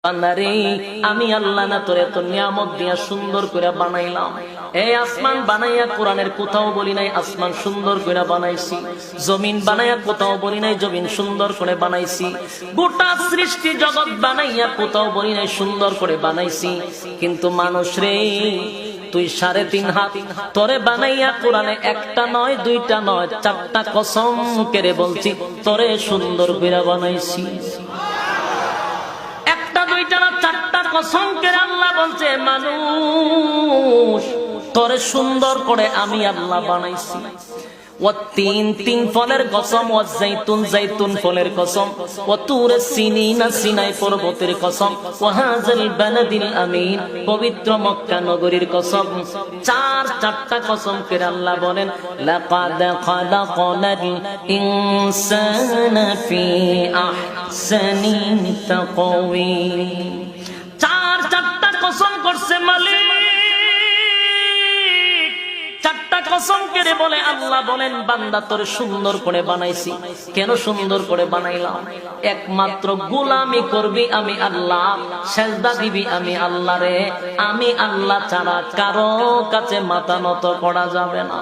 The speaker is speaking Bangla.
বান্দারে আমি আল্লাহ না তোর এত নিয়ামত দিয়া সুন্দর করে বানাইলাম। এই আসমান বানাইয়া কোরআনের কোথাও বলি নাই আসমান সুন্দর করে বানাইছি, জমিন বানাইয়া কোথাও বলি নাই জমিন সুন্দর করে বানাইছি, গোটা সৃষ্টি জগৎ বানাইয়া কোথাও বলি নাই সুন্দর করে বানাইছি। কিন্তু মানুষ রে তুই 3.5 হাত তোরে বানাইয়া কোরআনে একটা নয় দুইটা নয় 4টা কসম করে বলছি তোরে সুন্দর করে বানাইছি। একটা দুইটা না 4টা কসম করে আল্লাহ বলছে মানুষ তোরে সুন্দর করে আমি আল্লাহ বানাইছি। ও তিন ফলের কসম, ও জাইতুন ফলের কসম, ও তুর সিনিনা সিনাই পর্বতের কসম, ও হাযাল বালাদিল আমিন পবিত্র মক্কা নগরীর কসম। 4টা কসম করে আল্লাহ বলেন লাকাদ খালাকনাল ইনসানা ফি আহসানি তাকওয়িম। 4টা কসম করছে মালিক, 4টা কসম করে বলে আল্লাহ বলেন বান্দা তোরে সুন্দর করে বানাইছি। কেন সুন্দর করে বানাইলাম? একমাত্র গোলামি করবি আমি আল্লাহ, সেজদা দিবি আমি আল্লাহ রে। আমি আল্লাহ ছাড়া কারো কাছে মাথা নত করা যাবে না।